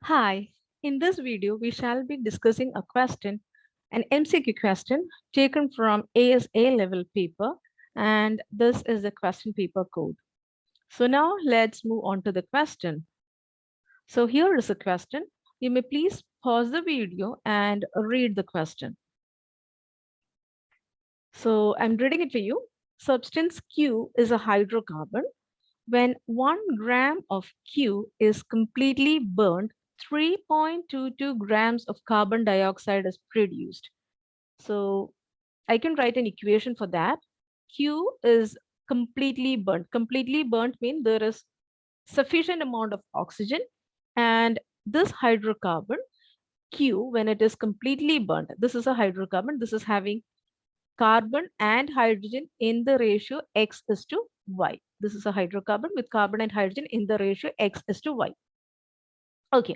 Hi, in this video, we shall be discussing a question, an MCQ question taken from ASA level paper, and this is the question paper code. So now let's move on to the question. So here is a question. You may please pause the video and read the question. So I'm reading it for you. Substance Q is a hydrocarbon. When 1 gram of Q is completely burned, 3.22 grams of carbon dioxide is produced. So I can write an equation for that. Q is completely burnt. Completely burnt means there is sufficient amount of oxygen, and this hydrocarbon Q, when it is completely burnt, this is a hydrocarbon. This is having carbon and hydrogen in the ratio X is to Y. This is a hydrocarbon with carbon and hydrogen in the ratio X is to Y. Okay,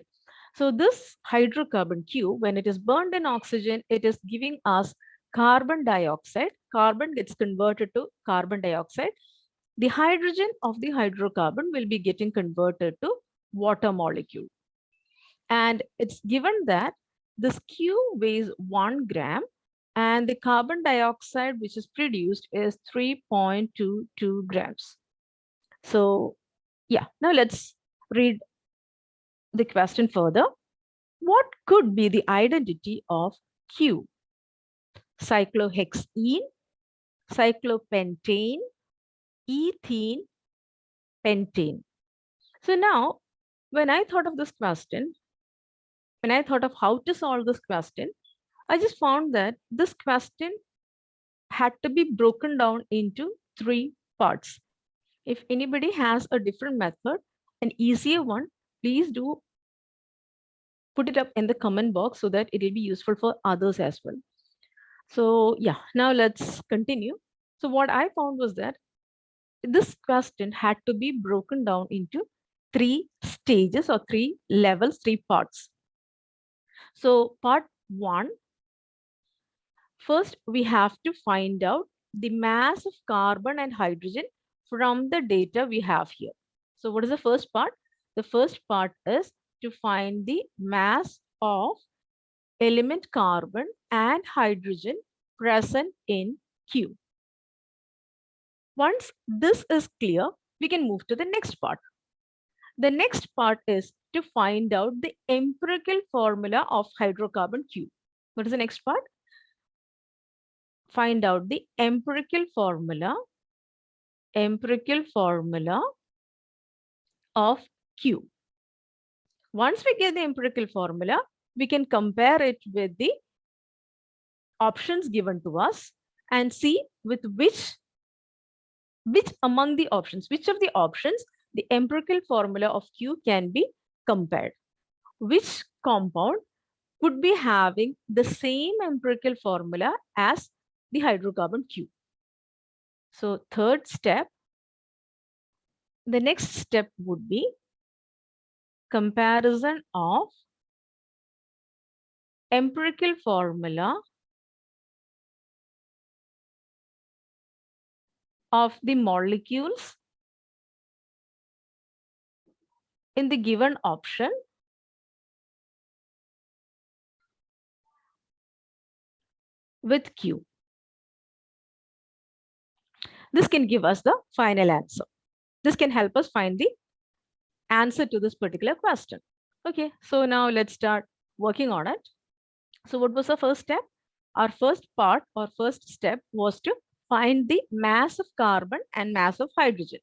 so this hydrocarbon Q, when it is burned in oxygen, it is giving us carbon dioxide. Carbon gets converted to carbon dioxide. The hydrogen of the hydrocarbon will be getting converted to water molecule. And it's given that this Q weighs 1 gram and the carbon dioxide which is produced is 3.22 grams. So yeah, now let's read the question further. What could be the identity of Q? Cyclohexene, cyclopentane, ethene, pentane. So now, when I thought of this question, when I thought of how to solve this question, I just found that this question had to be broken down into 3 parts. If anybody has a different method, an easier one, please do put it up in the comment box so that it will be useful for others as well. So yeah, now let's continue. So what I found was that this question had to be broken down into 3 stages or 3 levels, 3 parts. So part 1, first we have to find out the mass of carbon and hydrogen from the data we have here. So what is the first part? The first part is to find the mass of element carbon and hydrogen present in Q. Once this is clear, we can move to the next part. The next part is to find out the empirical formula of hydrocarbon Q. What is the next part? Find out the empirical formula of Q. Once we get the empirical formula, we can compare it with the options given to us and see with which among the options, which of the options the empirical formula of Q can be compared. Which compound would be having the same empirical formula as the hydrocarbon Q. So third step, the next step would be comparison of empirical formula of the molecules in the given option with Q. This can give us the final answer. This can help us find the answer to this particular question. Okay, so now let's start working on it. So what was the first step? Our first part or first step was to find the mass of carbon and mass of hydrogen.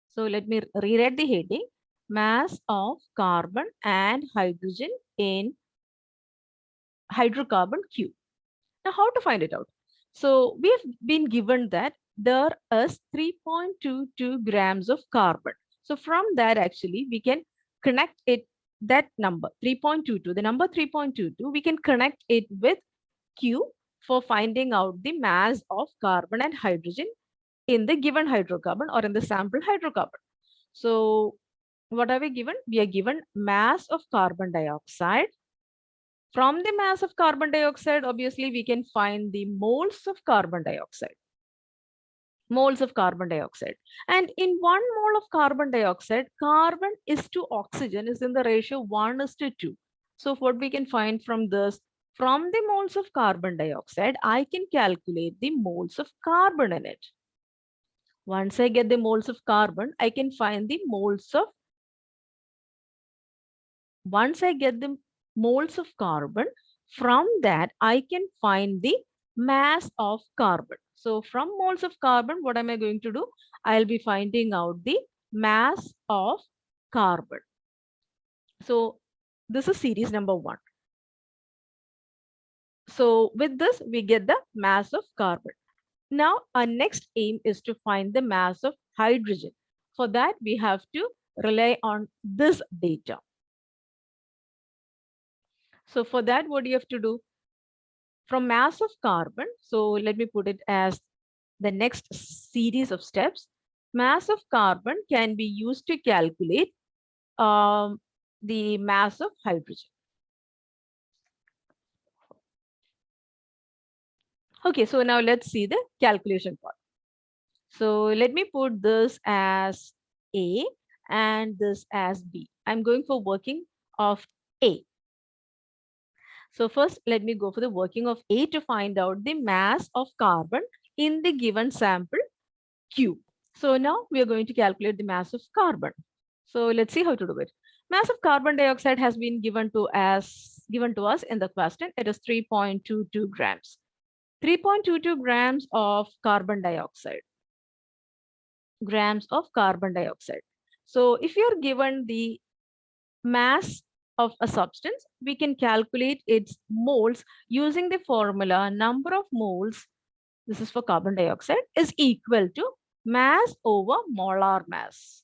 So let me rewrite the heading: mass of carbon and hydrogen in hydrocarbon Q. Now how to find it out? So we have been given that there is 3.22 grams of carbon. So from that actually we can connect it, that number 3.22, the number 3.22, we can connect it with Q for finding out the mass of carbon and hydrogen in the given hydrocarbon or in the sample hydrocarbon. So what are we given? We are given mass of carbon dioxide. From the mass of carbon dioxide, obviously we can find the moles of carbon dioxide. moles of carbon dioxide. And in 1 mole of carbon dioxide, carbon is to oxygen is in the ratio 1 is to 2. So what we can find from this, from the moles of carbon dioxide, I can calculate the moles of carbon in it. Once I get the moles of carbon, I can find the moles of, once I get the moles of carbon, from that I can find the mass of carbon. So from moles of carbon, what am I going to do? I'll be finding out the mass of carbon. So this is series number 1. So with this, we get the mass of carbon. Now our next aim is to find the mass of hydrogen. For that, we have to rely on this data. So for that, what do you have to do? From mass of carbon, so let me put it as the next series of steps. Mass of carbon can be used to calculate the mass of hydrogen. Okay, so now let's see the calculation part. So let me put this as A and this as B. I'm going for working of A. So first, let me go for the working of A to find out the mass of carbon in the given sample Q. So now we are going to calculate the mass of carbon. So let's see how to do it. Mass of carbon dioxide has been given to us in the question. It is 3.22 grams. 3.22 grams of carbon dioxide. Grams of carbon dioxide. So if you're given the mass of a substance, we can calculate its moles using the formula number of moles, this is for carbon dioxide, is equal to mass over molar mass.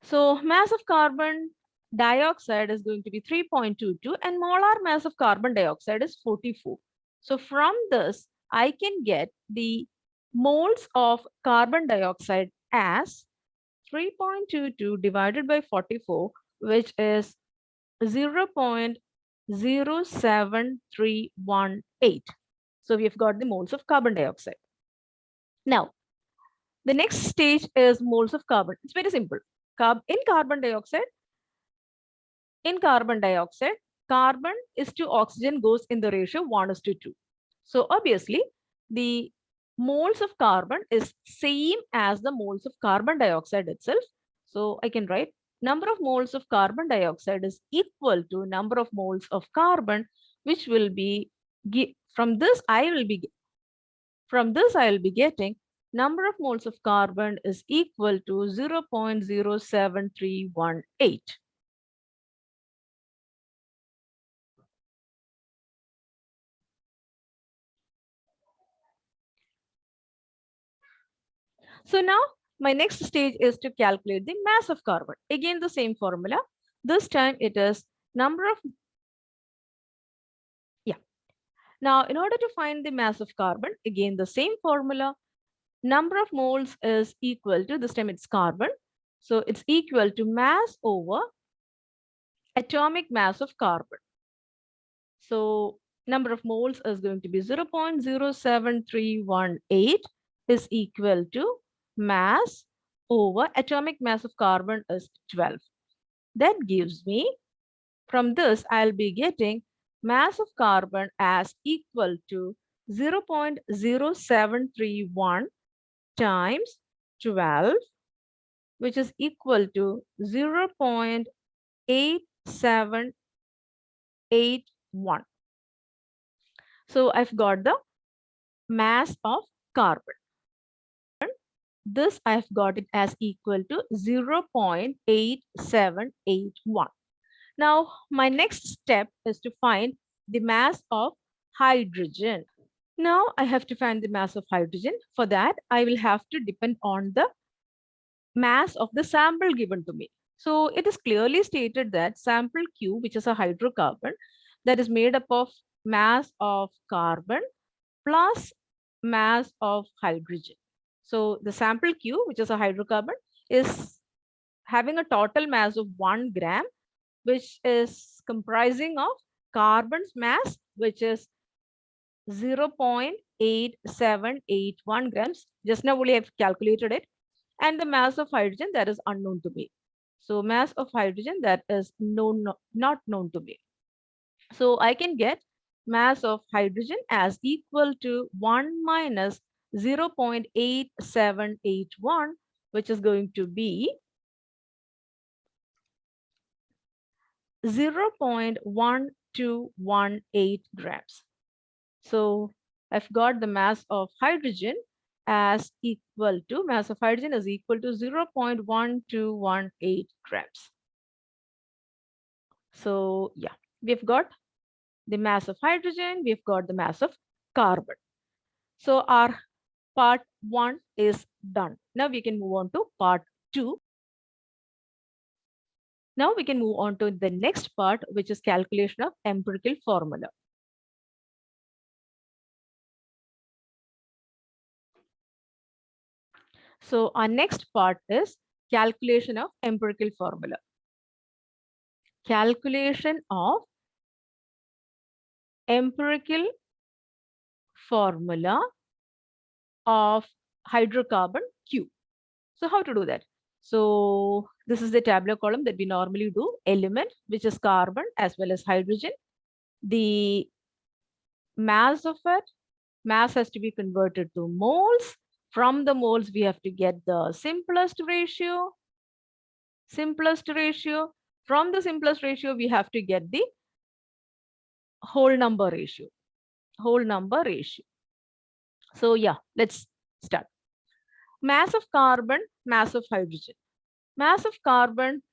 So mass of carbon dioxide is going to be 3.22 and molar mass of carbon dioxide is 44. So from this, I can get the moles of carbon dioxide as 3.22 divided by 44, which is 0.07318. So we've got the moles of carbon dioxide. Now, the next stage is moles of carbon. It's very simple. In carbon dioxide, carbon is to oxygen goes in the ratio 1 is to 2. So obviously, the moles of carbon is same as the moles of carbon dioxide itself. So I can write number of moles of carbon dioxide is equal to number of moles of carbon, which will be, from this I will be getting number of moles of carbon is equal to 0.07318. So now my next stage is to calculate the mass of carbon. Again, the same formula. This time it is number of, yeah. Now, in order to find the mass of carbon, again, the same formula, number of moles is equal to, this time it's carbon. So it's equal to mass over atomic mass of carbon. So number of moles is going to be 0.07318 is equal to mass over atomic mass of carbon is 12. That gives me, from this, I'll be getting mass of carbon as equal to 0.0731 times 12, which is equal to 0.8781. So I've got the mass of carbon. This I've got it as equal to 0.8781. Now, my next step is to find the mass of hydrogen. Now, I have to find the mass of hydrogen. For that, I will have to depend on the mass of the sample given to me. So it is clearly stated that sample Q, which is a hydrocarbon, that is made up of mass of carbon plus mass of hydrogen. So the sample Q, which is a hydrocarbon, is having a total mass of 1 gram, which is comprising of carbon's mass, which is 0. 0.8781 grams. Just now only I've calculated it. And the mass of hydrogen that is unknown to me. So mass of hydrogen that is not known to me. So I can get mass of hydrogen as equal to 1 minus 0.8781, which is going to be 0.1218 grams. So I've got the mass of hydrogen as equal to, mass of hydrogen is equal to 0.1218 grams. So yeah, we've got the mass of hydrogen, we've got the mass of carbon. So our part 1 is done. Now we can move on to part 2. Now we can move on to the next part, which is calculation of empirical formula. So our next part is calculation of empirical formula. Calculation of empirical formula of hydrocarbon Q. So how to do that? So this is the tabular column that we normally do. Element, which is carbon as well as hydrogen. The mass of it, mass has to be converted to moles. From the moles, we have to get the simplest ratio. Simplest ratio. From the simplest ratio, we have to get the whole number ratio. Whole number ratio. So yeah, let's start. Mass of carbon, mass of hydrogen. Mass of carbon,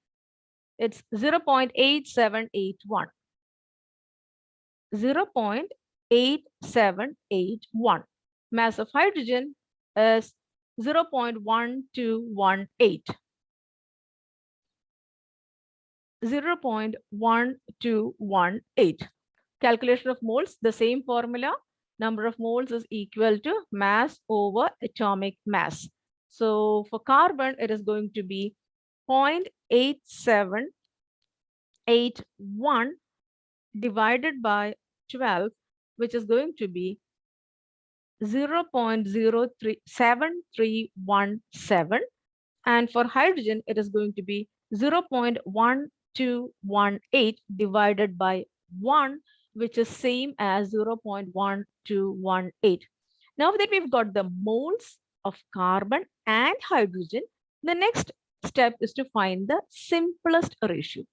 it's 0.8781. 0.8781. Mass of hydrogen is 0.1218. 0.1218. Calculation of moles, the same formula. Number of moles is equal to mass over atomic mass. So for carbon, it is going to be 0.8781 divided by 12, which is going to be 0.037317. And for hydrogen, it is going to be 0.1218 divided by 1, which is same as 0.1218. Now that we've got the moles of carbon and hydrogen, the next step is to find the simplest ratio.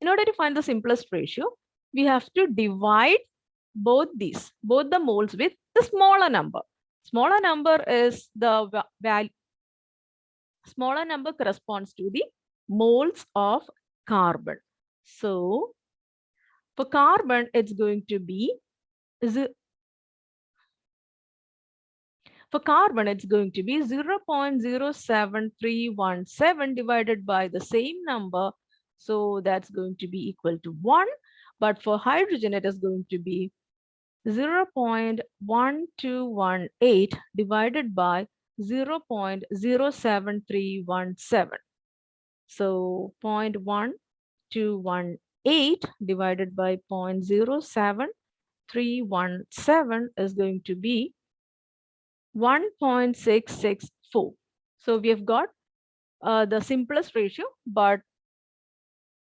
In order to find the simplest ratio, we have to divide both the moles with the smaller number. Smaller number is the value. Smaller number corresponds to the moles of carbon. So for carbon, it's going to be for carbon, it's going to be 0.07317 divided by the same number. So that's going to be equal to 1. But for hydrogen, it is going to be 0.1218 divided by 0.07317. So 0.1218 divided by 0.07317 is going to be 1.664. So we have got the simplest ratio, but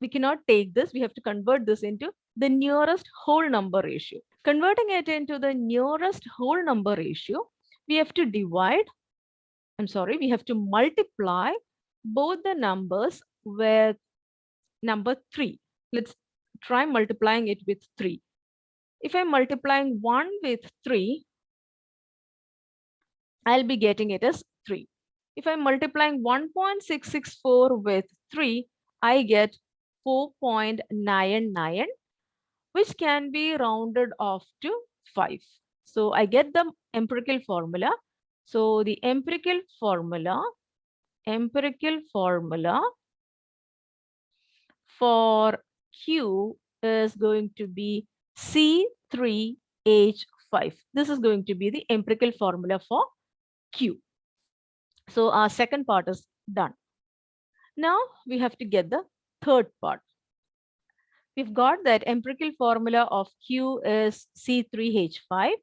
we cannot take this. We have to convert this into the nearest whole number ratio. Converting it into the nearest whole number ratio, we have to divide, we have to multiply both the numbers with number 3. Let's try multiplying it with 3. If I'm multiplying 1 with 3, I'll be getting it as 3. If I'm multiplying 1.664 with 3, I get 4.99, which can be rounded off to 5. So I get the empirical formula. So the empirical formula for Q is going to be C3H5. This is going to be the empirical formula for Q. So our second part is done. Now we have to get the third part. We've got that empirical formula of Q is C3H5.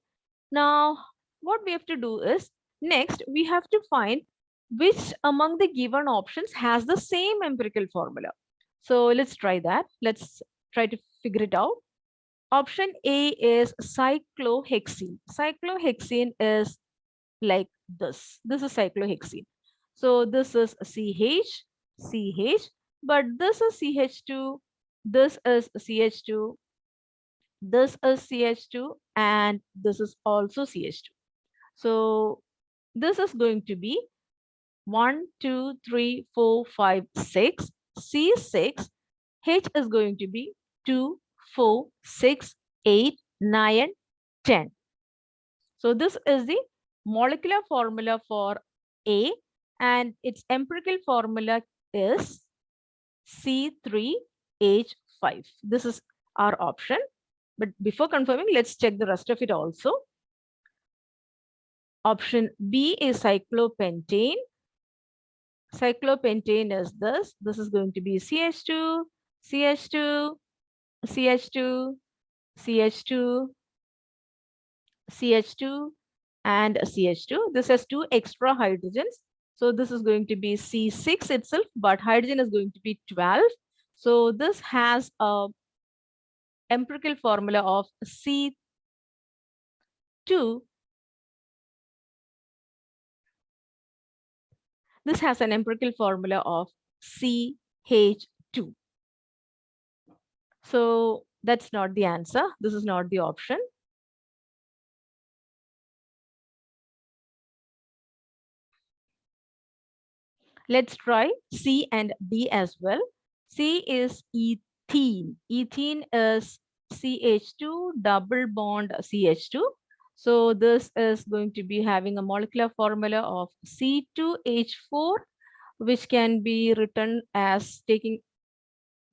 Now what we have to do is, next we have to find which among the given options has the same empirical formula. So let's try that. Let's try to figure it out. Option A is cyclohexene. Cyclohexene is like this. This is cyclohexene. So this is CH, CH, but this is CH2, this is CH2, this is CH2, and this is also CH2. So this is going to be 1, 2, 3, 4, 5, 6. C6, H is going to be 2, 4, 6, 8, 9, 10. So this is the molecular formula for A, and its empirical formula is C3H5. This is our option. But before confirming, let's check the rest of it also. Option B is cyclopentane. Cyclopentane is this. This is going to be CH2, CH2, CH2, CH2, CH2, and CH2. This has two extra hydrogens. So this is going to be C6 itself, but hydrogen is going to be 12. So this has a empirical formula of C2. This has an empirical formula of CH2. So that's not the answer. This is not the option. Let's try C and D as well. C is ethene. Ethene is CH2 double bond CH2. So this is going to be having a molecular formula of C2H4, which can be written as taking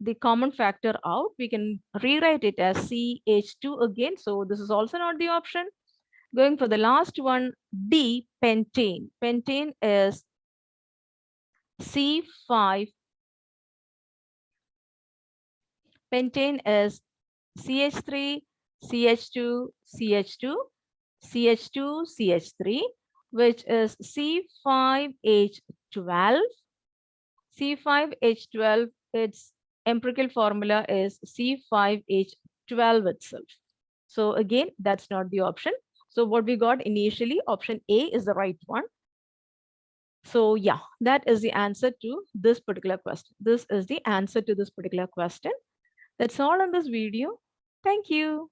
the common factor out. We can rewrite it as CH2 again. So this is also not the option. Going for the last one, D, pentane. Pentane is C5. Pentane is CH3, CH2, CH2, CH2, CH3, which is C5H12. C5H12, its empirical formula is C5H12 itself. So again, that's not the option. So what we got initially, option A is the right one. So yeah, that is the answer to this particular question. This is the answer to this particular question. That's all on this video. Thank you.